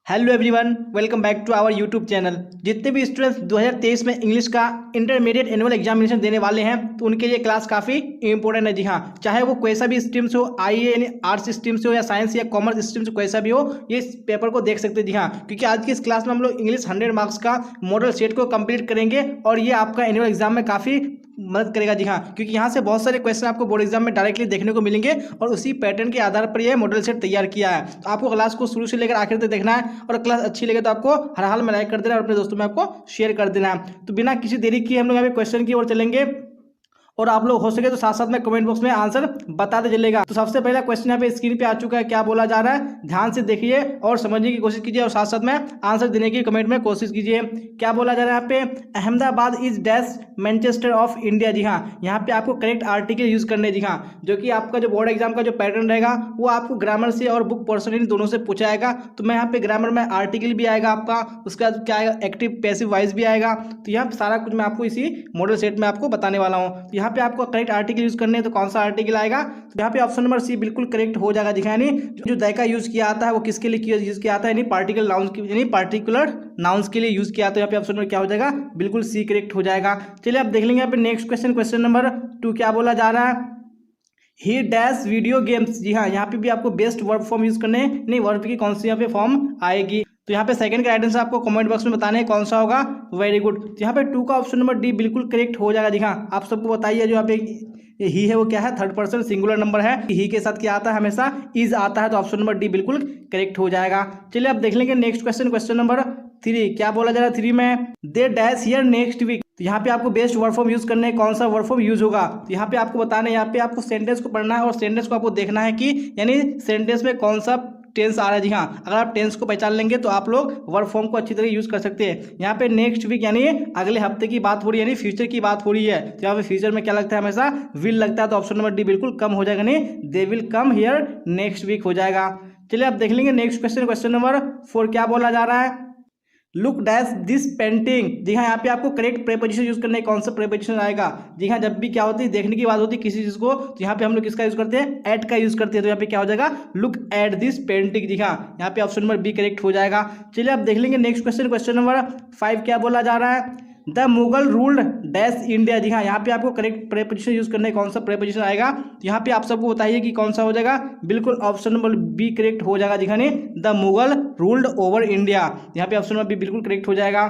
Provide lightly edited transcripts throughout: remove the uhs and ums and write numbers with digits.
Hello everyone, welcome back to our YouTube channel. जितने भी students 2023 में इंग्लिश का इंटरमीडिएट एनुअल एग्जामिनेशन देने वाले हैं तो उनके लिए क्लास काफ़ी इंपॉर्टेंट है। जी हाँ, चाहे वो कोई सा भी स्ट्रीम से हो, आईए यानी आर्ट्स स्ट्रीम से हो या साइंस या कॉमर्स स्ट्रीम से कोई सा भी हो, ये इस पेपर को देख सकते हैं। जी हाँ, क्योंकि आज की इस क्लास में हम लोग इंग्लिश 100 मार्क्स का मॉडल सेट को कंप्लीट करेंगे और ये आपका एनुअल एग्जाम में काफ़ी मदद करेगा। जी हाँ, क्योंकि यहाँ से बहुत सारे क्वेश्चन आपको बोर्ड एग्जाम में डायरेक्टली देखने को मिलेंगे और उसी पैटर्न के आधार पर यह मॉडल सेट तैयार किया है। तो आपको क्लास को शुरू से लेकर आखिर तक देखना है और क्लास अच्छी लगे तो आपको हर हाल में लाइक कर देना और अपने दोस्तों में आपको शेयर कर देना है। तो बिना किसी देरी किए हम लोग यहाँ पे क्वेश्चन की ओर चलेंगे और आप लोग हो सके तो साथ साथ में कमेंट बॉक्स में आंसर बताते चलेगा। तो सबसे पहला क्वेश्चन यहाँ पे स्क्रीन पे आ चुका है, क्या बोला जा रहा है ध्यान से देखिए और समझने की कोशिश कीजिए और साथ साथ में आंसर देने की कमेंट में कोशिश कीजिए। क्या बोला जा रहा है यहाँ पे, Ahmedabad is dash Manchester of India. जी हाँ, यहाँ पे आपको करेक्ट आर्टिकल यूज करने। जी हाँ, जो कि आपका जो बोर्ड एग्जाम का जो पैटर्न रहेगा वो आपको ग्रामर से और बुक पोर्शन इन दोनों से पूछा आएगा। तो मैं यहाँ पे ग्रामर में आर्टिकल भी आएगा आपका, उसका क्या आएगा एक्टिव पैसिव वाइज भी आएगा। तो यहाँ पे सारा कुछ मैं आपको इसी मॉडल सेट में आपको बताने वाला हूँ। तो यहाँ पे आपको करेक्ट आर्टिकल यूज करने हैं, तो कौन सा आर्टिकल आएगा, तो यहाँ पे ऑप्शन नंबर सी बिल्कुल करेक्ट हो जाएगा। दिखा यानी जो दै का यूज किया आता है वो किसके लिए यूज किया आता है, यानी पार्टिकल नाउंस यानी पार्टिकुलर नाउंस के लिए यूज किया। तो यहाँ पे ऑप्शन नंबर क्या हो जाएगा, बिल्कुल सी करेक्ट हो जाएगा। चलिए आप देख लेंगे यहाँ पे नेक्स्ट क्वेश्चन, क्वेश्चन नंबर 2 क्या बोला जा रहा है, ही डैश वीडियो गेम्स। जी हाँ, यहाँ पे भी आपको बेस्ट वर्ब फॉर्म यूज करने, नहीं वर्ब की कौन सी यहाँ पे फॉर्म आएगी। तो यहाँ पे सेकंड का गाइडेंस आपको कमेंट बॉक्स में बताने कौन सा होगा। वेरी गुड, तो यहाँ पे 2 का ऑप्शन नंबर डी बिल्कुल करेक्ट हो जाएगा। जी हाँ, आप सबको बताइए जो यहाँ पे ही है वो क्या है, थर्ड पर्सन सिंगुलर नंबर है। ही के साथ क्या आता है, हमेशा इज आता है। तो ऑप्शन नंबर डी बिल्कुल करेक्ट हो जाएगा। चलिए आप देख लेंगे नेक्स्ट क्वेश्चन, क्वेश्चन नंबर 3 क्या बोला जा रहा है 3 में, they dash here next week. तो यहाँ पे आपको बेस्ट वर्ड फॉर्म यूज करने कौन सा वर्ड फॉर्म यूज होगा। तो यहाँ पे आपको बताना है, यहाँ पे आपको सेंटेंस को पढ़ना है और सेंटेंस को आपको देखना है कि यानी सेंटेंस में कौन सा टेंस आ रहा है। जी हाँ, अगर आप टेंस को पहचान लेंगे तो आप लोग वर्ब फॉर्म को अच्छी तरह यूज कर सकते हैं। यहाँ पे नेक्स्ट वीक यानी अगले हफ्ते की बात हो रही है, यानी फ्यूचर की बात हो रही है। तो यहाँ पे फ्यूचर में क्या लगता है, हमेशा विल लगता है। तो ऑप्शन नंबर डी बिल्कुल कम हो जाएगा, नहीं they will come here next week हो जाएगा। चलिए आप देख लेंगे नेक्स्ट क्वेश्चन, क्वेश्चन नंबर 4 क्या बोला जा रहा है, लुक डैश दिस पेंटिंग। जी हाँ, यहाँ पे आपको करेक्ट प्रेपोजिशन यूज करने कौन सा प्रेपोजिशन आएगा। जी हाँ, जब भी क्या होती है देखने की बात होती है किसी चीज को, तो यहाँ पे हम लोग किसका यूज करते हैं, एट का यूज करते हैं। तो यहाँ पे क्या हो जाएगा, लुक एट दिस पेंटिंग। जी हाँ, यहाँ पे ऑप्शन नंबर बी करेक्ट हो जाएगा। चलिए आप देख लेंगे नेक्स्ट क्वेश्चन, क्वेश्चन नंबर 5 क्या बोला जा रहा है, the Mughal ruled dash India. जी हाँ, यहाँ पे आपको करेक्ट प्रेपोजिशन यूज करने कौन सा प्रेपोजिशन आएगा। तो यहाँ पे आप सबको बताइए कि कौन सा हो जाएगा, बिल्कुल ऑप्शन नंबर बी करेक्ट हो जाएगा। जी हाँ, the Mughal ruled over India. यहाँ पे ऑप्शन नंबर बी बिल्कुल करेक्ट हो जाएगा।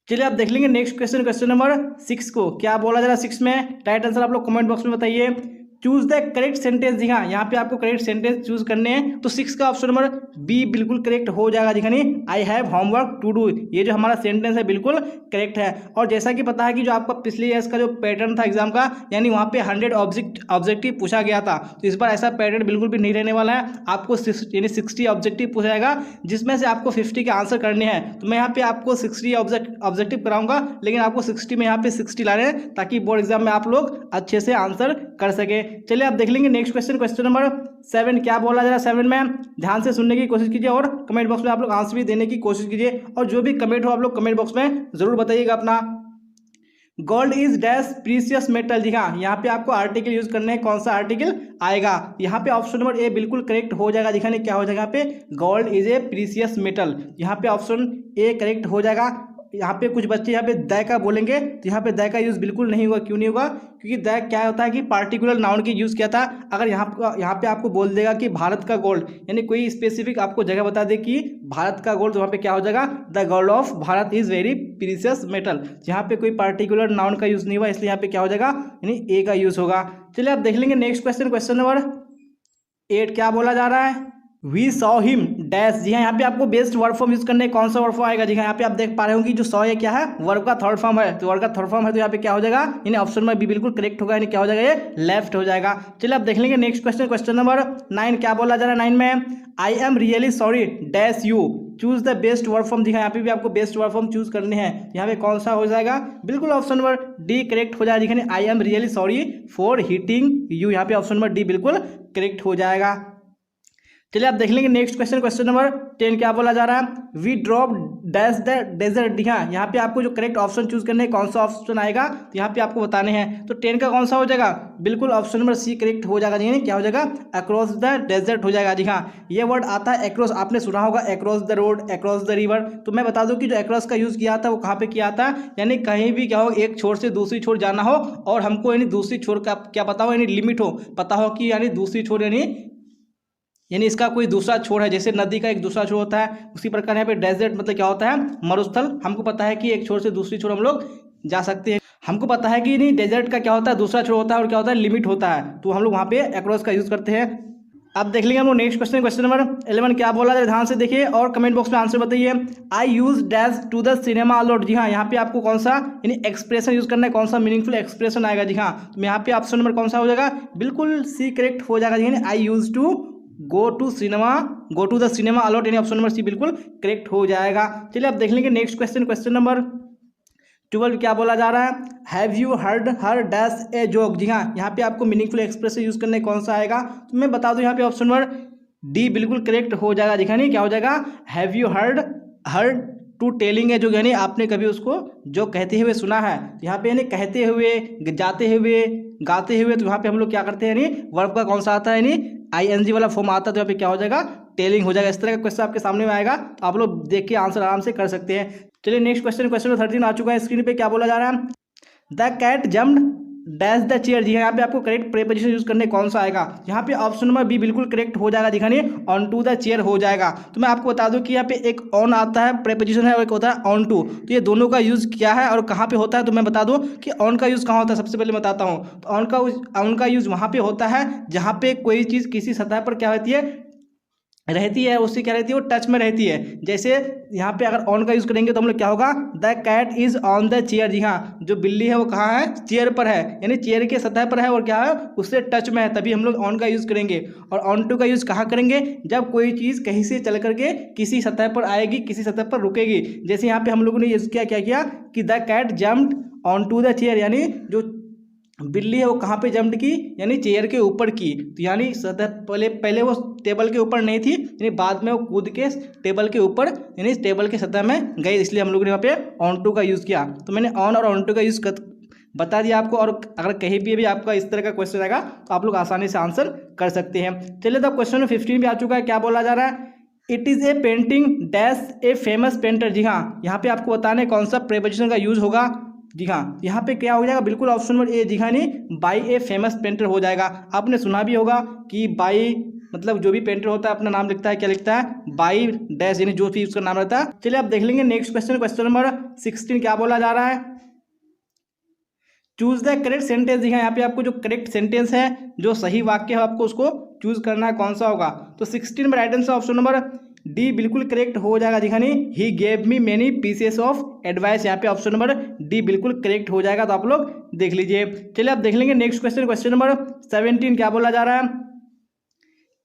चलिए आप देख लेंगे नेक्स्ट क्वेश्चन, क्वेश्चन नंबर 6 को क्या बोला जा रहा है 6 में, राइट आंसर आप लोग कमेंट बॉक्स में बताइए। Choose the correct sentence. जी हाँ, यहाँ पे आपको करेक्ट सेंटेंस चूज करने हैं। तो 6 का ऑप्शन नंबर बी बिल्कुल करेक्ट हो जाएगा। जी हाँ, I have homework to do, ये जो हमारा सेंटेंस है बिल्कुल करेक्ट है। और जैसा कि पता है कि जो आपका पिछले ईयर का जो पैटर्न था एग्जाम का, यानी वहाँ पे 100 ऑब्जेक्टिव पूछा गया था, तो इस बार ऐसा पैटर्न बिल्कुल भी नहीं रहने वाला है। आपको यानी 60 ऑब्जेक्टिव पूछा जाएगा, जिसमें से आपको 50 के आंसर करने हैं। तो मैं यहाँ पे आपको 60 ऑब्जेक्टिव कराऊंगा, लेकिन आपको 60 में यहाँ पे 60 लाने हैं ताकि बोर्ड एग्जाम में आप लोग अच्छे से आंसर कर सके। चलिए आप देख लेंगे नेक्स्ट क्वेश्चन, क्वेश्चन नंबर 7 क्या बोला जा रहा है 7 में, ध्यान से सुनने की कोशिश कीजिए और कमेंट बॉक्स में आप लोग आंसर भी देने की कोशिश कीजिए और जो भी कमेंट हो आप लोग कमेंट बॉक्स में जरूर बताइएगा अपना। Gold is dash precious metal. जी हाँ, यहाँ पे आपको आर्टिकल यूज करने हैं, कौन सा आर्टिकल आएगा। यहाँ पे ऑप्शन नंबर ए बिल्कुल करेक्ट हो जाएगा। दिखाने क्या हो जाएगा यहाँ पे, gold is a precious metal. यहाँ पे ऑप्शन ए करेक्ट हो जाएगा। यहाँ पे कुछ बच्चे यहाँ पे दै का बोलेंगे, तो यहाँ पे दै का यूज बिल्कुल नहीं होगा। क्यों नहीं होगा, क्योंकि दै क्या होता है कि पार्टिकुलर नाउन की यूज किया था। अगर यहाँ पे आपको बोल देगा कि भारत का गोल्ड, यानी कोई स्पेसिफिक आपको जगह बता दे कि भारत का गोल्ड, तो वहाँ पे क्या हो जाएगा, the gold of Bharat is very precious metal. यहाँ पे कोई पार्टिकुलर नाउन का यूज नहीं हुआ, इसलिए यहाँ पे क्या हो जाएगा, यानी ए का यूज होगा। चलिए आप देख लेंगे नेक्स्ट क्वेश्चन, क्वेश्चन नंबर 8 क्या बोला जा रहा है, वी सॉ हिम डैश। जी हाँ, यहाँ पे आपको बेस्ट वर्ब फॉर्म यूज करने कौन सा वर्ब फॉर्म आएगा। जी हाँ, यहाँ पे आप देख पा रहे हो कि जो सॉ ये क्या है, वर्ब का थर्ड फॉर्म है। तो वर्ब का थर्ड फॉर्म है, तो यहाँ पे क्या हो जाएगा, यानी ऑप्शन में बी बिल्कुल करेक्ट होगा, यानी क्या हो जाएगा, ये लेफ्ट हो जाएगा। चलिए आप देख लेंगे नेक्स्ट क्वेश्चन, क्वेश्चन नंबर 9 क्या बोला जा रहा है 9 में, I am really sorry dash you, choose the best verb form. जी हाँ, यहाँ पे भी आपको बेस्ट वर्ब फॉर्म चूज करने हैं। यहाँ पे कौन सा हो जाएगा, बिल्कुल ऑप्शन नंबर डी करेक्ट हो जाएगा। I am really sorry for hitting you, यहाँ पे ऑप्शन नंबर डी बिल्कुल करेक्ट हो जाएगा। चलिए आप देख लेंगे नेक्स्ट क्वेश्चन, क्वेश्चन नंबर 10 क्या बोला जा रहा है, we drop dash the desert. हाँ, यहाँ पे आपको जो करेक्ट ऑप्शन चूज करने हैं, कौन सा ऑप्शन आएगा तो यहाँ पे आपको बताने हैं। तो 10 का कौन सा हो जाएगा, बिल्कुल ऑप्शन नंबर सी करेक्ट हो जाएगा। जी क्या हो जाएगा, अक्रॉस द डेजर्ट हो जाएगा। जी हाँ, ये वर्ड आता है अक्रॉस, आपने सुना होगा across the road, across the river. तो मैं बता दूं कि जो अक्रॉस का यूज किया था वो कहाँ पे किया था, यानी कहीं भी क्या हो, एक छोर से दूसरी छोर जाना हो और हमको यानी दूसरी छोर का क्या पता हो, यानी लिमिट हो, पता हो कि यानी दूसरी छोर यानी इसका कोई दूसरा छोर है, जैसे नदी का एक दूसरा छोर होता है, उसी प्रकार यहाँ पे डेजर्ट मतलब क्या होता है, मरुस्थल। हमको पता है कि एक छोर से दूसरी छोर हम लोग जा सकते हैं। हमको पता है कि नहीं डेजर्ट का क्या होता है, दूसरा छोर होता है और क्या होता है, लिमिट होता है। तो हम लोग वहाँ पे अक्रॉस का यूज करते हैं। अब देख लेंगे हम लोग नेक्स्ट क्वेश्चन, क्वेश्चन नंबर 11 क्या बोला जाए, ध्यान से देखिए और कमेंट बॉक्स में आंसर बताइए। I use dash to the cinema a lot. जी हाँ, यहाँ पे आपको कौन सा यानी एक्सप्रेशन यूज करना है, कौन सा मीनिंगफुल एक्सप्रेशन आएगा। जी हाँ, तो यहाँ पे ऑप्शन नंबर कौन सा हो जाएगा, बिल्कुल सी करेक्ट हो जाएगा। यानी I use to go to the cinema a lot, यानी ऑप्शन नंबर सी बिल्कुल करेक्ट हो जाएगा। चलिए अब देख लेंगे नेक्स्ट क्वेश्चन, क्वेश्चन नंबर 12 क्या बोला जा रहा है, have you heard her dash a joke. जी हाँ, यहाँ पे आपको मीनिंगफुल एक्सप्रेशन यूज करने कौन सा आएगा, तो मैं बता दूं यहाँ पे ऑप्शन नंबर डी बिल्कुल करेक्ट हो जाएगा। दिखा नहीं क्या हो जाएगा, have you heard to telling है, जो यानी आपने कभी उसको जो कहते हुए सुना है। यहाँ पे यानी कहते हुए, जाते हुए, गाते हुए, तो यहाँ पे हम लोग क्या करते हैं, यानी वर्ब का कौन सा आता है, यानी ING वाला फॉर्म आता है। तो यहाँ पे क्या हो जाएगा, टेलिंग हो जाएगा। इस तरह का क्वेश्चन आपके सामने में आएगा, तो आप लोग देख के आंसर आराम से कर सकते हैं। चलिए नेक्स्ट क्वेश्चन, क्वेश्चन नंबर 13 आ चुका है स्क्रीन पे। क्या बोला जा रहा है, the cat jumped dash the chair. जी यहाँ पे आपको करेक्ट प्रीपोजिशन यूज करने कौन सा आएगा, यहाँ पे ऑप्शन नंबर बी बिल्कुल करेक्ट हो जाएगा। दिखाने ऑन टू द चेयर हो जाएगा। तो मैं आपको बता दूं कि यहाँ पे एक ऑन आता है प्रीपोजिशन है और एक होता है ऑन टू। तो ये दोनों का यूज क्या है और कहाँ पे होता है, तो मैं बता दूं कि ऑन का यूज कहाँ होता है, सबसे पहले बताता हूँ। तो ऑन का यूज वहाँ पे होता है जहाँ पे कोई चीज़ किसी सतह पर क्या होती है, रहती है, उससे क्या रहती है, वो टच में रहती है। जैसे यहाँ पे अगर ऑन का यूज़ करेंगे तो हम लोग क्या होगा, the cat is on the chair. जी हाँ, जो बिल्ली है वो कहाँ है, चेयर पर है, यानी चेयर के सतह पर है और क्या है, उससे टच में है, तभी हम लोग ऑन का यूज़ करेंगे। और ऑन टू का यूज़ कहाँ करेंगे, जब कोई चीज़ कहीं से चल करके किसी सतह पर आएगी, किसी सतह पर रुकेगी। जैसे यहाँ पे हम लोगों ने यूज़ किया, क्या किया कि the cat jumped on to the chair, यानी जो बिल्ली है वो कहाँ पे जंप की, यानी चेयर के ऊपर की। तो यानी सतह पहले वो टेबल के ऊपर नहीं थी, यानी बाद में वो कूद के टेबल के ऊपर यानी टेबल के सतह में गई, इसलिए हम लोगों ने यहाँ पे ऑन टू का यूज़ किया। तो मैंने ऑन और ऑन टू का यूज़ बता दिया आपको। और अगर कहीं भी आपका इस तरह का क्वेश्चन आएगा तो आप लोग आसानी से आंसर कर सकते हैं। चलिए तो क्वेश्चन 15 भी आ चुका है। क्या बोला जा रहा है, it is a painting dash a famous painter. जी हाँ, यहाँ पे आपको बताने कौन सा प्रीपोजिशन का यूज़ होगा। जी हाँ, यहाँ पे क्या हो जाएगा, बिल्कुल ऑप्शन नंबर ए। जी हाँ, नहीं बाई ए फेमस पेंटर हो जाएगा। आपने सुना भी होगा कि बाई मतलब जो भी पेंटर होता है अपना नाम लिखता है, क्या लिखता है, बाई डैश, यानी जो भी उसका नाम रहता है। चलिए आप देख लेंगे नेक्स्ट क्वेश्चन, क्वेश्चन नंबर 16 क्या बोला जा रहा है, चूज द करेक्ट सेंटेंस। जी हाँ, यहाँ पे आपको जो करेक्ट सेंटेंस है, जो सही वाक्य है, आपको उसको चूज करना है, कौन सा होगा। तो 16 में right answer option number D बिल्कुल करेक्ट हो जाएगा। दिखा नहीं, he gave me many pieces of advice, यहाँ पे ऑप्शन नंबर डी बिल्कुल करेक्ट हो जाएगा। तो आप लोग देख लीजिए। चलिए आप देख लेंगे नेक्स्ट क्वेश्चन, क्वेश्चन नंबर 17 क्या बोला जा रहा है,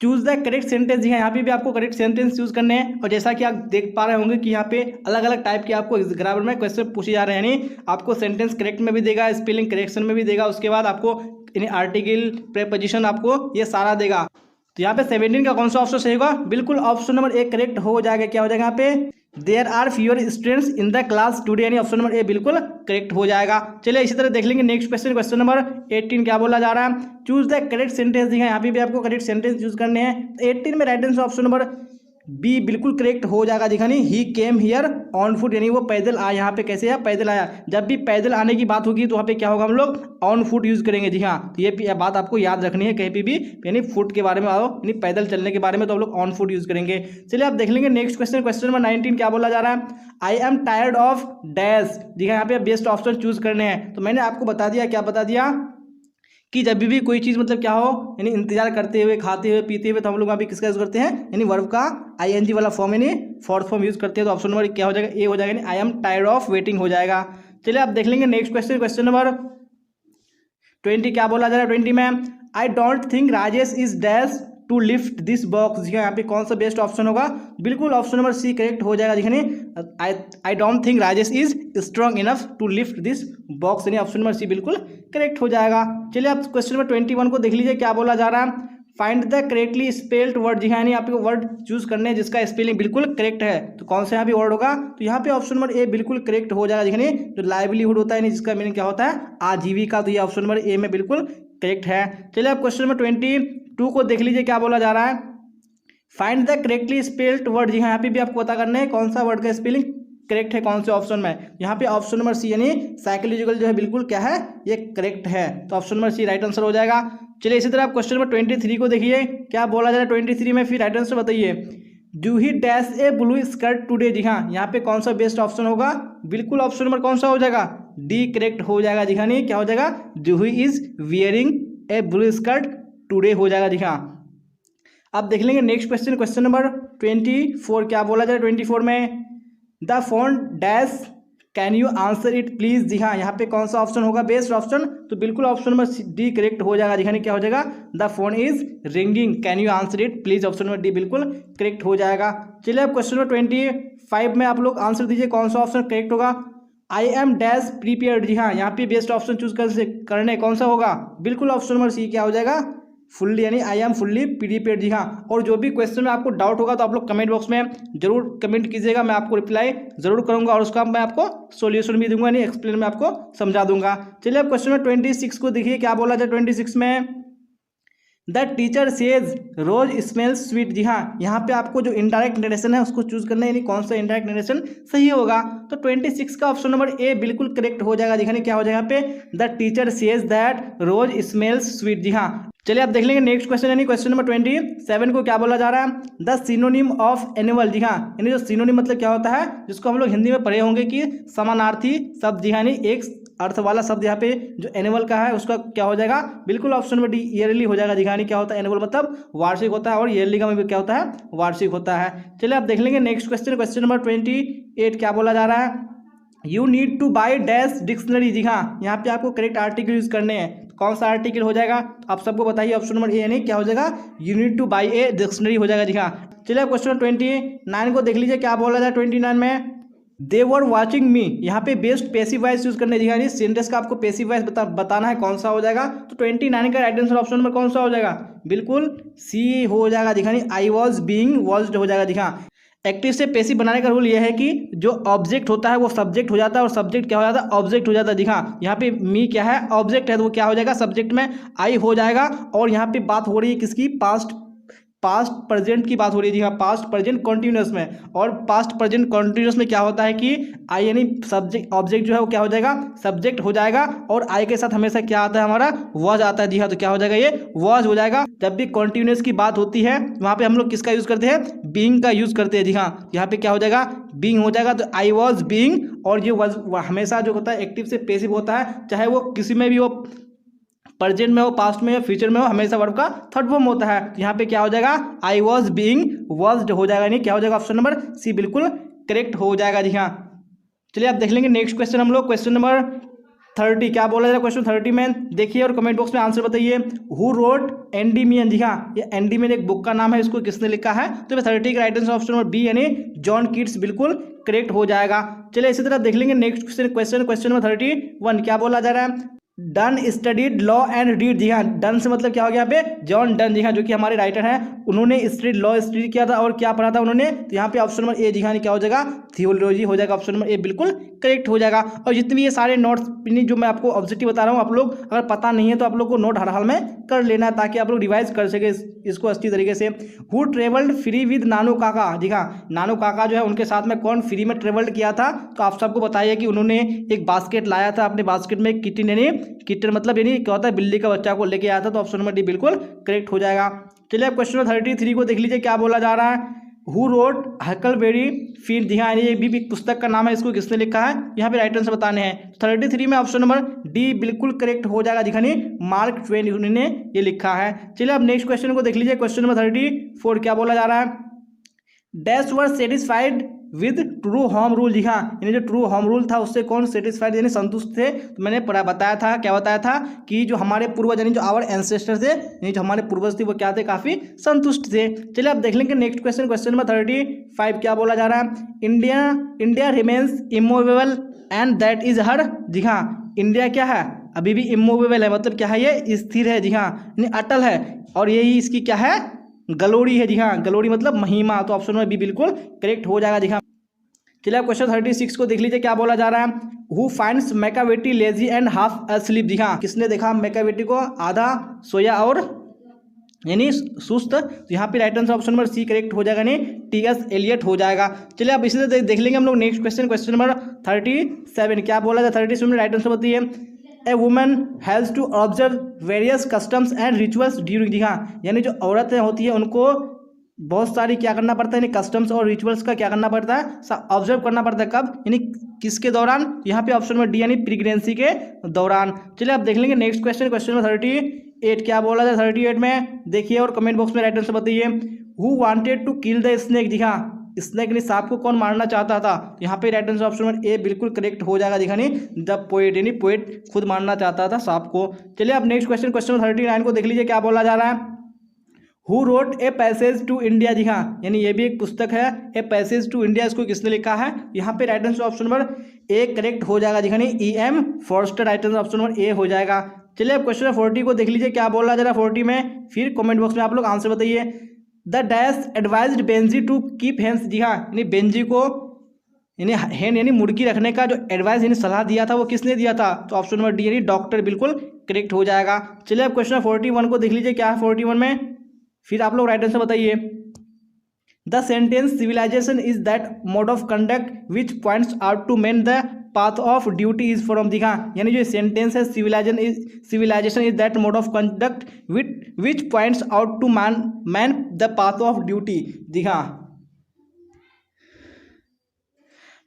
चूज द करेक्ट सेंटेंस। जी हाँ, यहाँ पे भी आपको करेक्ट सेंटेंस यूज करने हैं। और जैसा कि आप देख पा रहे होंगे कि यहाँ पे अलग अलग टाइप के आपको ग्रामर में क्वेश्चन पूछे जा रहे हैं। यानी आपको सेंटेंस करेक्ट में भी देगा, स्पेलिंग करेक्शन में भी देगा, उसके बाद आपको आर्टिकल प्रीपोजिशन आपको ये सारा देगा। तो यहाँ पे 17 का कौन सा ऑप्शन सही होगा, बिल्कुल ऑप्शन नंबर ए करेक्ट हो जाएगा। क्या हो जाएगा यहाँ पे, there are fewer students in the class today, यानी ऑप्शन नंबर ए बिल्कुल करेक्ट हो जाएगा। चलिए इसी तरह देख लेंगे नेक्स्ट क्वेश्चन, क्वेश्चन नंबर 18 क्या बोला जा रहा है, चूज द करेक्ट सेंटेंस। दिखा यहाँ पे भी आपको करेक्ट सेंटेंस यूज करने हैं। 18 में right answer option number B बिल्कुल करेक्ट हो जाएगा। दिखा नहीं, he came here on foot, यानी वो पैदल आया। यहाँ पे कैसे आया, पैदल आया। जब भी पैदल आने की बात होगी तो वहाँ पे क्या होगा, हम लोग ऑन फुट यूज करेंगे। जी हाँ, तो ये बात आपको याद रखनी है, कहीं भी यानी फुट के बारे में आओ, यानी पैदल चलने के बारे में, तो हम लोग ऑन फुट यूज करेंगे। चलिए आप देख लेंगे नेक्स्ट क्वेश्चन, क्वेश्चन नंबर 19 क्या बोला जा रहा है, I am tired of dash. जी हाँ, यहाँ पे बेस्ट ऑप्शन चूज करने हैं। तो मैंने आपको बता दिया, क्या बता दिया कि जब भी कोई चीज़ मतलब क्या हो, यानी इंतजार करते हुए, खाते हुए, पीते हुए, तो हम लोग अभी किसका यूज़ करते हैं, यानी वर्ब का ING वाला फॉर्म, यानी फोर्थ फॉर्म यूज़ करते हैं। तो ऑप्शन नंबर क्या हो जाएगा, ए हो जाएगा, यानी आई एम टायर्ड ऑफ वेटिंग हो जाएगा। चलिए आप देख लेंगे नेक्स्ट क्वेश्चन, क्वेश्चन नंबर 20 क्या बोला जा रहा है। 20 में I don't think Rajesh is dash to lift this box. जी यहाँ पे कौन सा बेस्ट ऑप्शन होगा, बिल्कुल ऑप्शन नंबर सी करेक्ट हो जाएगा। देखिए I don't think Rajesh is strong enough to lift this box, यानी ऑप्शन नंबर सी बिल्कुल करेक्ट हो जाएगा। चलिए आप क्वेश्चन नंबर 21 को देख लीजिए। क्या बोला जा रहा है, find the correctly spelled word, जी हाँ, यानी आपको वर्ड चूज करने हैं जिसका स्पेलिंग बिल्कुल करेक्ट है। तो कौन सा यहाँ पे वर्ड होगा, तो यहाँ पे ऑप्शन नंबर ए बिल्कुल करेक्ट हो जाएगा। देखिए जो लाइवलीहुड होता है यानी जिसका मीनिंग क्या होता है, आजीविका, तो ये ऑप्शन नंबर ए में बिल्कुल करेक्ट है। चलिए आप क्वेश्चन नंबर 22 को देख लीजिए क्या बोला जा रहा है। Find the correctly spelled word, जी हाँ, यहाँ पे भी आपको पता करना है कौन सा वर्ड का स्पेलिंग करेक्ट है कौन से ऑप्शन में। यहाँ पे ऑप्शन नंबर सी यानी साइकोलॉजिकल जो है बिल्कुल क्या है, ये करेक्ट है। तो option number C right answer हो जाएगा। चलिए इसी तरह आप क्वेश्चन नंबर 23 को देखिए क्या बोला जा रहा है 23 में, फिर राइट आंसर बताइए। Do he dash a blue skirt today, जी हाँ, यहाँ पे कौन सा बेस्ट ऑप्शन होगा, बिल्कुल ऑप्शन नंबर कौन सा हो जाएगा, डी करेक्ट हो जाएगा। जी हाँ, नहीं क्या हो जाएगा, do he is wearing A blue skirt today हो जाएगा। जी हाँ, अब देख लेंगे नेक्स्ट क्वेश्चन, क्वेश्चन नंबर 24 क्या बोला जाए 24 में। The phone dash can you answer it please, जी हाँ, यहाँ पे कौन सा ऑप्शन होगा बेस्ट ऑप्शन, तो बिल्कुल ऑप्शन नंबर डी करेक्ट हो जाएगा। जी क्या हो जाएगा, the phone is ringing can you answer it please, option number D बिल्कुल करेक्ट हो जाएगा। चलिए अब क्वेश्चन नंबर 25 में आप लोग आंसर दीजिए कौन सा ऑप्शन करेक्ट होगा। आई एम डैश प्रीपेयर्ड, जी हाँ, यहाँ पे बेस्ट ऑप्शन चूज करने कौन सा होगा, बिल्कुल ऑप्शन नंबर सी क्या हो जाएगा, फुल्ली, यानी आई एम फुल्ली प्रीपेड। जी हाँ, और जो भी क्वेश्चन में आपको डाउट होगा तो आप लोग कमेंट बॉक्स में जरूर कमेंट कीजिएगा, मैं आपको रिप्लाई जरूर करूंगा और उसका मैं आपको सॉल्यूशन भी दूंगा, नहीं एक्सप्लेन में आपको समझा दूंगा। चलिए अब क्वेश्चन में 26 को देखिए क्या बोला जाए 26 में। The teacher says rose smells sweet, जी हाँ, यहाँ पे आपको जो इनडायरेक्ट नरेशन है उसको चूज करना है, यानी कौन सा इनडायरेक्ट नरेशन सही होगा। तो 26 का ऑप्शन नंबर ए बिल्कुल करेक्ट हो जाएगा। दिखाने क्या हो जाएगा यहाँ पे, the teacher says that rose smells sweet. जी हाँ, चलिए आप देख लेंगे नेक्स्ट क्वेश्चन, यानी क्वेश्चन नंबर 27 को क्या बोला जा रहा है। द सिनोनिम ऑफ एनुअल, जी हाँ, यानी जो सिनोनिम मतलब क्या होता है, जिसको हम लोग हिंदी में पढ़े होंगे कि समानार्थी शब्द, जी हाँ, एक अर्थ वाला शब्द यहाँ पे जो एनुअल का है उसका क्या हो जाएगा, बिल्कुल ऑप्शन नंबर डी ईयरली हो जाएगा। दिखाने क्या होता है, एनुअल मतलब वार्षिक होता है और ईयरली का मतलब क्या होता है, वार्षिक होता है। चलिए आप देख लेंगे नेक्स्ट क्वेश्चन, क्वेश्चन नंबर 28 क्या बोला जा रहा है। You need to buy dash dictionary, जी हाँ, यहाँ पे आपको करेक्ट आर्टिकल यूज करने हैं, कौन सा आर्टिकल हो जाएगा आप सबको बताइए, ऑप्शन नंबर ए यानी क्या हो जाएगा, you need to by a dictionary हो जाएगा। जी हाँ, चलिए क्वेश्चन 29 को देख लीजिए क्या बोला जाए 29 में। दे वर वॉचिंग मी, यहाँ पे बेस्ट पैसिव वॉइस यूज करने, जी हाँ, सेंटेंस का आपको पैसिव वॉइस बताना है कौन सा हो जाएगा। तो 29 का राइट आंसर ऑप्शन नंबर कौन सा हो जाएगा, बिल्कुल सी हो जाएगा। दिखानी आई वॉज बीइंग वॉच्ड हो जाएगा। दिखा एक्टिव से पैसिव बनाने का रूल यह है कि जो ऑब्जेक्ट होता है वो सब्जेक्ट हो जाता है और सब्जेक्ट क्या हो जाता है, ऑब्जेक्ट हो जाता है। दिखा यहाँ पे मी क्या है, ऑब्जेक्ट है, तो वो क्या हो जाएगा, सब्जेक्ट में आई हो जाएगा। और यहाँ पे बात हो रही है किसकी, पास्ट प्रेजेंट की बात हो रही है। जी हाँ, पास्ट प्रेजेंट कॉन्टिन्यूस में, और पास्ट प्रेजेंट कॉन्टिन्यूस में क्या होता है कि आई यानी सब्जेक्ट ऑब्जेक्ट जो है वो क्या हो जाएगा, सब्जेक्ट हो जाएगा। और आई के साथ हमेशा क्या आता है, हमारा वॉज आता है। जी हाँ, तो क्या हो जाएगा, ये वॉज हो जाएगा। जब भी कॉन्टिन्यूस की बात होती है वहाँ पे हम लोग किसका यूज करते हैं, बीइंग का यूज करते हैं। जी हाँ, यहाँ पे क्या हो जाएगा, बीइंग हो जाएगा। तो आई वॉज बीइंग, और ये वॉज हमेशा जो होता है एक्टिव से पैसिव होता है, चाहे वो किसी में भी हो, प्रेजेंट में हो, पास्ट में हो, फ्यूचर में हो, हमेशा वर्ब का थर्ड फॉर्म होता है। यहाँ पे क्या हो जाएगा, आई वॉज बीइंग वॉज्ड हो जाएगा, नहीं क्या हो जाएगा, ऑप्शन नंबर सी बिल्कुल करेक्ट हो जाएगा। जी हाँ, चलिए आप देख लेंगे नेक्स्ट क्वेश्चन हम लोग, क्वेश्चन नंबर 30 क्या बोला जाएगा क्वेश्चन 30 में, देखिए और कमेंट बॉक्स में आंसर बताइए। हु रोट एंडीमियन, जी हाँ, ये एंडीमियन एक बुक का नाम है, इसको किसने लिखा है, तो 30 का right answer option number B यानी जॉन कीट्स बिल्कुल करेक्ट हो जाएगा। चलिए इसी तरह देख लेंगे नेक्स्ट क्वेश्चन नंबर 31 क्या बोला जा रहा है। Donne studied law and read, जी हाँ, डन से मतलब क्या हो गया यहाँ पे, जॉन डन, जी हाँ, जो कि हमारे राइटर हैं, उन्होंने स्टडी लॉ स्टडी किया था और क्या पढ़ा था उन्होंने, तो यहाँ पे ऑप्शन नंबर ए, जी हाँ, क्या हो जाएगा, थियोलॉजी हो जाएगा, ऑप्शन नंबर ए बिल्कुल करेक्ट हो जाएगा। और जितने भी ये सारे नोट्स जो मैं आपको ऑब्जेक्टिव बता रहा हूँ, आप लोग अगर पता नहीं है तो आप लोग को नोट हर हाल में कर लेना है ताकि आप लोग रिवाइज कर सके इसको अच्छी तरीके से। हु ट्रेवल्ड फ्री विद नानू काका, जी हाँ, नानू काका जो है उनके साथ में कौन फ्री में ट्रेवल्ड किया था, तो आप सबको बताइए कि उन्होंने एक बास्केट लाया था, अपने बास्केट में किटी ने, किटर मतलब यानी क्या होता है, बिल्ली का बच्चा को लेके आया था, तो ऑप्शन नंबर डी बिल्कुल करेक्ट हो जाएगा। चलिए अब क्वेश्चन नंबर 33 को देख लीजिए क्या बोला जा रहा है। हु रोट हकलबेरी फिन, जी हाँ, ये भी पुस्तक का नाम है, इसको किसने लिखा है, यहाँ पे राइट आंसर बताने हैं। 33 में ऑप्शन नंबर डी बिल्कुल करेक्ट हो जाएगा। दिखाने मार्क ट्वेन उन्होंने ये लिखा है। चलिए अब नेक्स्ट क्वेश्चन को देख लीजिए, क्वेश्चन नंबर 34 क्या बोला जा रहा है। Dash were satisfied with true home rule, जी हाँ, यानी जो ट्रू होम रूल था उससे कौन सेटिस्फाइड यानी संतुष्ट थे, तो मैंने बताया था, क्या बताया था कि जो हमारे पूर्वज यानी जो आवर एंसेस्टर थे, यानी जो हमारे पूर्वज थे वो क्या थे, काफी संतुष्ट थे। चलिए आप देख लेंगे नेक्स्ट क्वेश्चन नंबर 35 क्या बोला जा रहा है। India remains immovable and that is her, जी हाँ, इंडिया क्या है, अभी भी इमूवेबल है, मतलब क्या है ये स्थिर है जी हाँ, यानी अटल है। और यही इसकी क्या है, ग्लोरी है जी हाँ, ग्लोरी मतलब महिमा। तो ऑप्शन में बी बिल्कुल करेक्ट हो जाएगा जी हाँ। चलिए आप क्वेश्चन 36 को देख लीजिए, क्या बोला जा रहा है। Who finds Macavity lazy and half asleep, जी हाँ, किसने देखा मैकावेटी को आधा सोया और यानी सुस्त। तो यहाँ पे right answer option number C correct हो जाएगा, नहीं टी.एस. एलियट हो जाएगा। चलिए अब इसी से देख लेंगे हम लोग नेक्स्ट क्वेश्चन, क्वेश्चन नंबर 37। क्या बोला जाए 37 में राइट आंसर बताइए। A woman has to observe various customs and rituals during, जी हाँ, यानी जो औरतें होती है उनको बहुत सारी क्या करना पड़ता है, यानी कस्टम्स और रिचुअल्स का क्या करना पड़ता है, ऑब्जर्व करना पड़ता है। कब, यानी किसके दौरान, यहाँ पे ऑप्शन नंबर डी यानी प्रेगनेंसी के दौरान। चलिए आप देख लेंगे नेक्स्ट क्वेश्चन, क्वेश्चन नंबर 38। क्या बोला जाए 38 में, देखिए और कमेंट बॉक्स में राइट आंसर बताइए। Who wanted to kill the snake, जी हाँ, स्नेक यानी सांप को कौन मारना चाहता था। तो यहाँ पे right answer option number A बिल्कुल करेक्ट हो जाएगा, दिखा नहीं द पोएट, यानी पोएट खुद मारना चाहता था सांप को। चलिए आप नेक्स्ट क्वेश्चन, क्वेश्चन नंबर 39 को देख लीजिए, क्या बोला जा रहा है। Who wrote a passage to India, जी हाँ, यानी ये भी एक पुस्तक है, ए पैसेज टू इंडिया, इसको किसने लिखा है। यहाँ पे right answer option number A correct हो जाएगा, जी हाँ, E.M. Forster, right answer option number A हो जाएगा। चलिए अब क्वेश्चन 40 को देख लीजिए, क्या बोला जा रहा है 40 में, फिर कमेंट बॉक्स में आप लोग आंसर बताइए। The dash advised Benjy to keep hens, जी हाँ, यानी बेंजी को यानी हैंड यानी मुर्गी रखने का जो एडवाइस यानी सलाह दिया था वो किसने दिया था। तो ऑप्शन नंबर डी यानी डॉक्टर बिल्कुल करेक्ट हो जाएगा। चलिए अब क्वेश्चन 41 को देख लीजिए, क्या है 41 में, फिर आप लोग राइट आंसर बताइए। The sentence civilization is that mode of conduct which points out to man the path of duty is from, दिखा, यानी जो सेंटेंस है civilization is that mode of conduct which points out to man the path of duty, दिखा,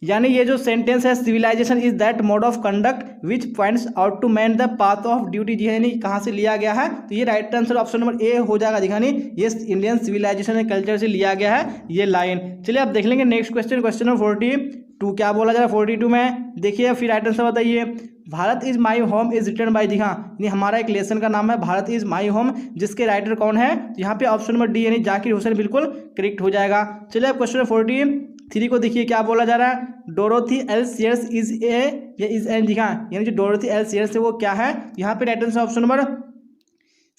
यानी ये जो sentence है civilization is that mode of conduct which points out to man the path of duty, जी है, यानी कहाँ से लिया गया है। तो ये right answer option number A हो जाएगा, दिखानी ये इंडियन सिविलाइजेशन एंड कल्चर से लिया गया है ये लाइन। चलिए आप देख लेंगे नेक्स्ट क्वेश्चन, क्वेश्चन नंबर 42। क्या बोला जा रहा है 42 में, देखिए फिर राइट आंसर बताइए। Bharat is my home is written by, जी हाँ, यानी हमारा एक लेसन का नाम है भारत इज माई होम, जिसके राइटर कौन है। तो यहाँ पे ऑप्शन नंबर डी यानी जाकिर हुसैन बिल्कुल करेक्ट हो जाएगा। चलिए आप क्वेश्चन 43 को देखिए, क्या बोला जा रहा है। Dorothy L Sayers is a या इज एन, जी हाँ, यानी जो डोरोथी एल सीयर्स है वो क्या है। यहाँ पे right answer option number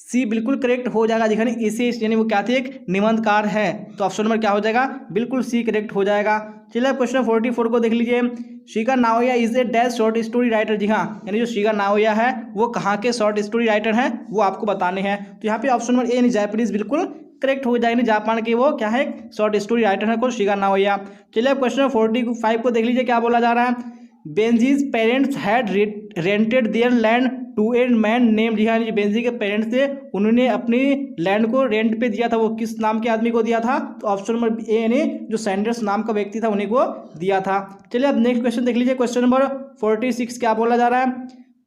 C बिल्कुल करेक्ट हो जाएगा, दिखाने इसे यानी वो क्या थी, एक निबंधकार है। तो ऑप्शन नंबर क्या हो जाएगा, बिल्कुल सी करेक्ट हो जाएगा। चलिए क्वेश्चन 44 को देख लीजिए। Shiga Naoya is a dash short story writer, जी हाँ, यानी जो शिखा नाओया है वो कहाँ के शॉर्ट स्टोरी राइटर हैं वो आपको बताने हैं। तो यहाँ पे ऑप्शन नंबर ए यानी जापानीज बिल्कुल करेक्ट हो जाएगा, जापान के वो क्या है शॉर्ट स्टोरी राइटर है, को शिखा नाओया। चलिए क्वेश्चन 45 को देख लीजिए, क्या बोला जा रहा है। Benjy's parents had rented their land to a man name, जी हाँ, बेंजी के पेरेंट्स थे उन्होंने अपनी लैंड को रेंट पे दिया था, वो किस नाम के आदमी को दिया था। तो ऑप्शन नंबर ए यानी जो सैंडर्स नाम का व्यक्ति था उन्हीं को दिया था। चलिए अब नेक्स्ट क्वेश्चन देख लीजिए, क्वेश्चन नंबर 46। क्या बोला जा रहा है।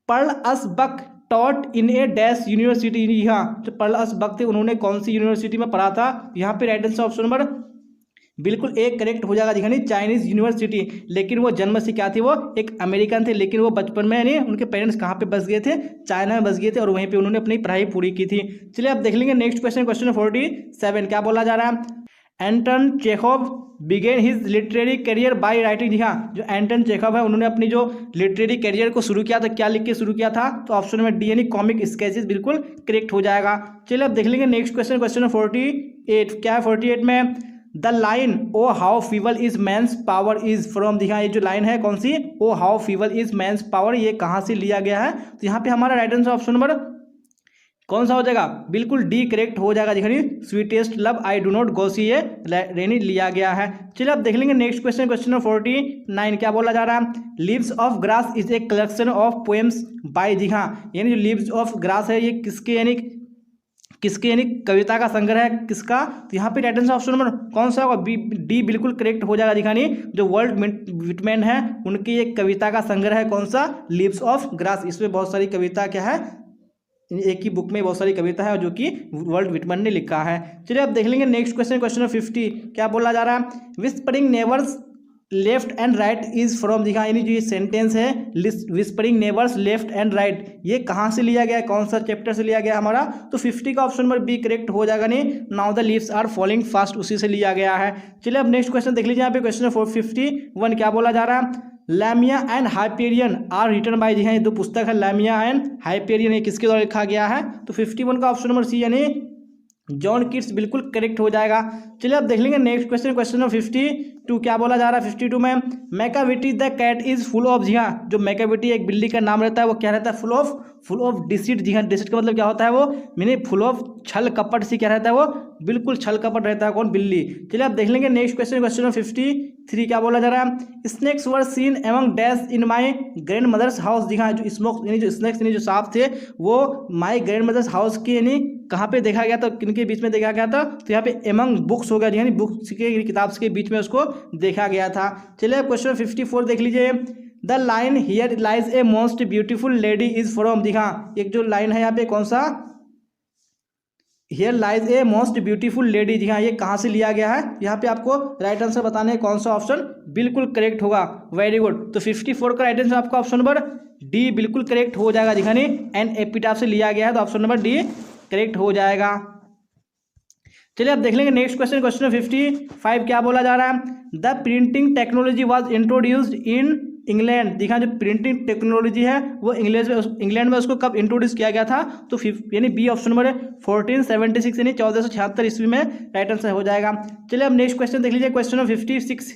Pearl S Buck taught in a dash university, जी हाँ, जो पर्ल अस बक थे उन्होंने कौन सी यूनिवर्सिटी में पढ़ा था। यहाँ पे राइट आंसर ऑप्शन नंबर बिल्कुल एक करेक्ट हो जाएगा, दिखानी चाइनीज यूनिवर्सिटी। लेकिन वो जन्म से क्या थी, वो एक अमेरिकन थे, लेकिन वो बचपन में यानी उनके पेरेंट्स कहाँ पे बस गए थे, चाइना में बस गए थे और वहीं पे उन्होंने अपनी पढ़ाई पूरी की थी। चलिए अब देख लेंगे नेक्स्ट क्वेश्चन, क्वेश्चन 47। क्या बोला जा रहा है। Anton Chekhov began his literary career by writing, जी हाँ, जो एंटन चेखोव है उन्होंने अपनी जो लिटरेरी करियर को शुरू किया था, क्या लिख के शुरू किया था। तो ऑप्शन नंबर डी यानी कॉमिक स्केचेस बिल्कुल करेक्ट हो जाएगा। चलिए अब देख लेंगे नेक्स्ट क्वेश्चन, क्वेश्चन 48। क्या है 48 में। The line O how feeble is man's power is from, दिखा, ये जो लाइन है कौन सी, O how feeble is man's power, ये कहाँ से लिया गया है। तो यहाँ पे हमारा राइट आंसर ऑप्शन नंबर कौन सा हो जाएगा, बिल्कुल डी करेक्ट हो जाएगा, दिखानी sweetest love I do not go C, ये रेनी लिया गया है। चलिए अब देख लेंगे नेक्स्ट क्वेश्चन, क्वेश्चन नंबर 49। क्या बोला जा रहा है। Leaves of Grass is a collection of poems by, जी हाँ, यानी जो लीव्स ऑफ ग्रास है ये किसके यानी कविता का संग्रह है किसका। तो यहाँ पे राइट आंसर ऑप्शन नंबर कौन सा होगा, डी बिल्कुल करेक्ट हो जाएगा, दिखानी जो वर्ल्ड विटमैन है उनकी एक कविता का संग्रह है कौन सा, लीव्स ऑफ ग्रास। इसमें बहुत सारी कविता क्या है, एक ही बुक में बहुत सारी कविता है जो कि वर्ल्ड विटमैन ने लिखा है। चलिए अब देख लेंगे नेक्स्ट क्वेश्चन, क्वेश्चन 50। क्या बोला जा रहा है। Whispering neighbours left and right is from, दिखा, यानी जो ये सेंटेंस है whispering neighbours left and right, ये कहाँ से लिया गया है, कौन सा चैप्टर से लिया गया हमारा। तो 50 का ऑप्शन नंबर बी करेक्ट हो जाएगा, नहीं now the leaves are falling fast, उसी से लिया गया है। चलिए अब नेक्स्ट क्वेश्चन देख लीजिए, यहाँ पे क्वेश्चन 451। क्या बोला जा रहा है। Lamia and Hyperion are written by, जी हाँ ये दो पुस्तक है लैमिया एंड हाइपेरियन, ये किसके द्वारा लिखा गया है? तो 51 का ऑप्शन नंबर सी यानी जॉन कीट्स बिल्कुल करेक्ट हो जाएगा। चलिए अब देख लेंगे नेक्स्ट क्वेश्चन, क्वेश्चन नंबर 52 क्या बोला जा रहा है 52 में? Macavity the cat is full of, जी हाँ जो मैकाविटी एक बिल्ली का नाम रहता है वो क्या रहता है? फुल ऑफ डिसीट, जी हाँ डिसीट का मतलब क्या होता है? वो मीनी फुल ऑफ छल कपट से क्या रहता है? वो बिल्कुल छल कपट रहता है। कौन? बिल्ली। चलिए अब देख लेंगे नेक्स्ट क्वेश्चन, क्वेश्चन नंबर 53 क्या बोला जा रहा है? Snakes were seen among dash in my grandmother's house, जी हाँ जो स्मोक यानी जो स्नेक्स यानी जो सांप थे वो माई ग्रैंड मदर्स हाउस की यानी कहाँ पे देखा गया था? किनके बीच में देखा गया था? तो यहाँ पे एमंग बुक्स हो गया, यानी बुक्स के किताब के बीच में उसको देखा गया था। चलिए क्वेश्चन 54 देख लीजिए। The line here lies a most beautiful lady is from, जी हाँ एक जो लाइन है यहाँ पे कौन सा? Here lies a most beautiful lady, जी हाँ ये कहाँ से लिया गया है? यहाँ पे आपको राइट आंसर बताना है कौन सा ऑप्शन बिल्कुल करेक्ट होगा। Very good. तो 54 का राइट आंसर आपका ऑप्शन नंबर डी बिल्कुल करेक्ट हो जाएगा। जी हाँ एन एपिटाफ से लिया गया है तो ऑप्शन नंबर डी करेक्ट हो जाएगा। चलिए अब देख लेंगे नेक्स्ट क्वेश्चन, क्वेश्चन 55 क्या बोला जा रहा है? The printing technology was introduced in England, देखा जो प्रिंटिंग टेक्नोलॉजी है वो इंग्लैंड में उसको कब इंट्रोड्यूस किया गया था? तो यानी बी ऑप्शन नंबर 1476 यानी 1476 ईस्वी में राइट आंसर हो जाएगा। चलिए अब नेक्स्ट क्वेश्चन देख लीजिए, question number 56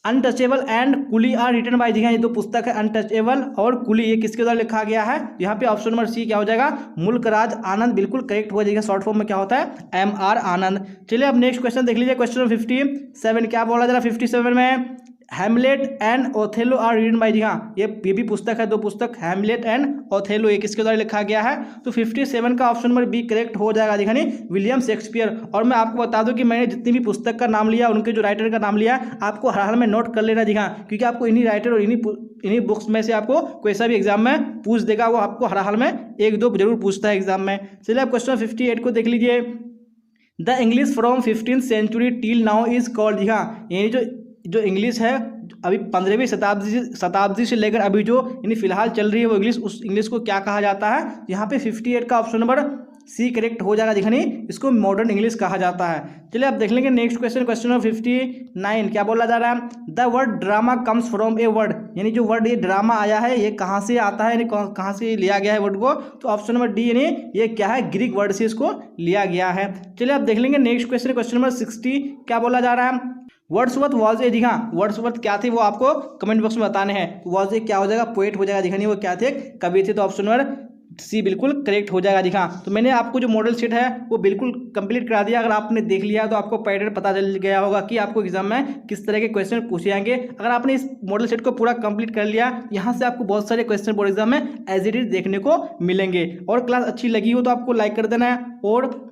Untouchable and Coolie are written by, जी हाँ ये दो पुस्तक है अनटचेबल और कुली, ये किसके द्वारा लिखा गया है? यहाँ पे ऑप्शन नंबर सी क्या हो जाएगा? मुल्कराज आनंद बिल्कुल करेक्ट हो जाएगा। शॉर्ट फॉर्म में क्या होता है? MR आनंद। चलिए अब नेक्स्ट क्वेश्चन देख लीजिए, क्वेश्चन नंबर 57 क्या बोला जा रहा है? 57 में Hamlet and Othello are written by, जी हाँ ये भी पुस्तक है, दो पुस्तक हैमलेट एंड ओथेलो, ये किसके द्वारा लिखा गया है? तो 57 का ऑप्शन नंबर बी करेक्ट हो जाएगा। देखा नहीं विलियम शेक्सपियर। और मैं आपको बता दूं कि मैंने जितनी भी पुस्तक का नाम लिया उनके जो राइटर का नाम लिया आपको हर हाल में नोट कर लेना, जी हाँ क्योंकि आपको इन्हीं राइटर और इन्हीं बुक्स में से आपको कोई सा भी एग्जाम में पूछ देगा, वो आपको हर हाल में एक दो जरूर पूछता है एग्जाम में। चलिए आप क्वेश्चन 58 को देख लीजिए। The English from 15th century till now is called, जी हाँ यानी जो इंग्लिश है अभी 15वीं शताब्दी से लेकर अभी जो यानी फिलहाल चल रही है वो इंग्लिश, उस इंग्लिश को क्या कहा जाता है? यहाँ पे 58 का ऑप्शन नंबर सी करेक्ट हो जाएगा। देखने इसको मॉडर्न इंग्लिश कहा जाता है। चलिए आप देख लेंगे नेक्स्ट क्वेश्चन, क्वेश्चन नंबर 59 क्या बोला जा रहा है? The word drama comes from a word, यानी जो वर्ड ये ड्रामा आया है ये कहाँ से आता है, यानी कहाँ से लिया गया है वर्ड को? तो ऑप्शन नंबर डी यानी ये क्या है? ग्रीक वर्ड से इसको लिया गया है। चलिए आप देख लेंगे नेक्स्ट क्वेश्चन, क्वेश्चन नंबर 60 क्या बोला जा रहा है? वर्ड्सवर्थ वॉज ए, जी हाँ वर्ड्सवर्थ क्या थे वो आपको कमेंट बॉक्स में बताने हैं। वॉज ए क्या हो जाएगा? पोएट हो जाएगा। दिखानी वो क्या थे? कवि थे। तो ऑप्शन नंबर सी बिल्कुल करेक्ट हो जाएगा। दिखा तो मैंने आपको जो मॉडल सेट है वो बिल्कुल कंप्लीट करा दिया। अगर आपने देख लिया तो आपको पैटर्न पता चल गया होगा कि आपको एग्जाम में किस तरह के क्वेश्चन पूछे जाएंगे। अगर आपने इस मॉडल सेट को पूरा कंप्लीट कर लिया, यहाँ से आपको बहुत सारे क्वेश्चन बोर्ड एग्जाम में एज इट इज देखने को मिलेंगे। और क्लास अच्छी लगी हो तो आपको लाइक कर देना है और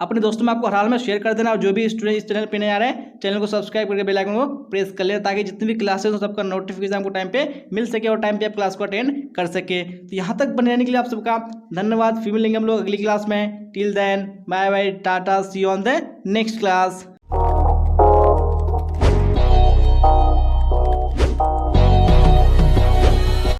अपने दोस्तों में आपको हर हाल में शेयर कर देना। और जो भी स्टूडेंट इस चैनल पे नहीं आ रहे हैं चैनल को सब्सक्राइब करके बेल आइकन को प्रेस कर लें ताकि जितनी भी क्लासेस हो सबका नोटिफिकेशन आपको टाइम पे मिल सके और टाइम पे आप क्लास को अटेंड कर सके। तो यहाँ तक बने रहने के लिए आप सबका धन्यवाद। फिर मिलेंगे हम लोग अगली क्लास में। Till then bye bye tata, see you on the next class.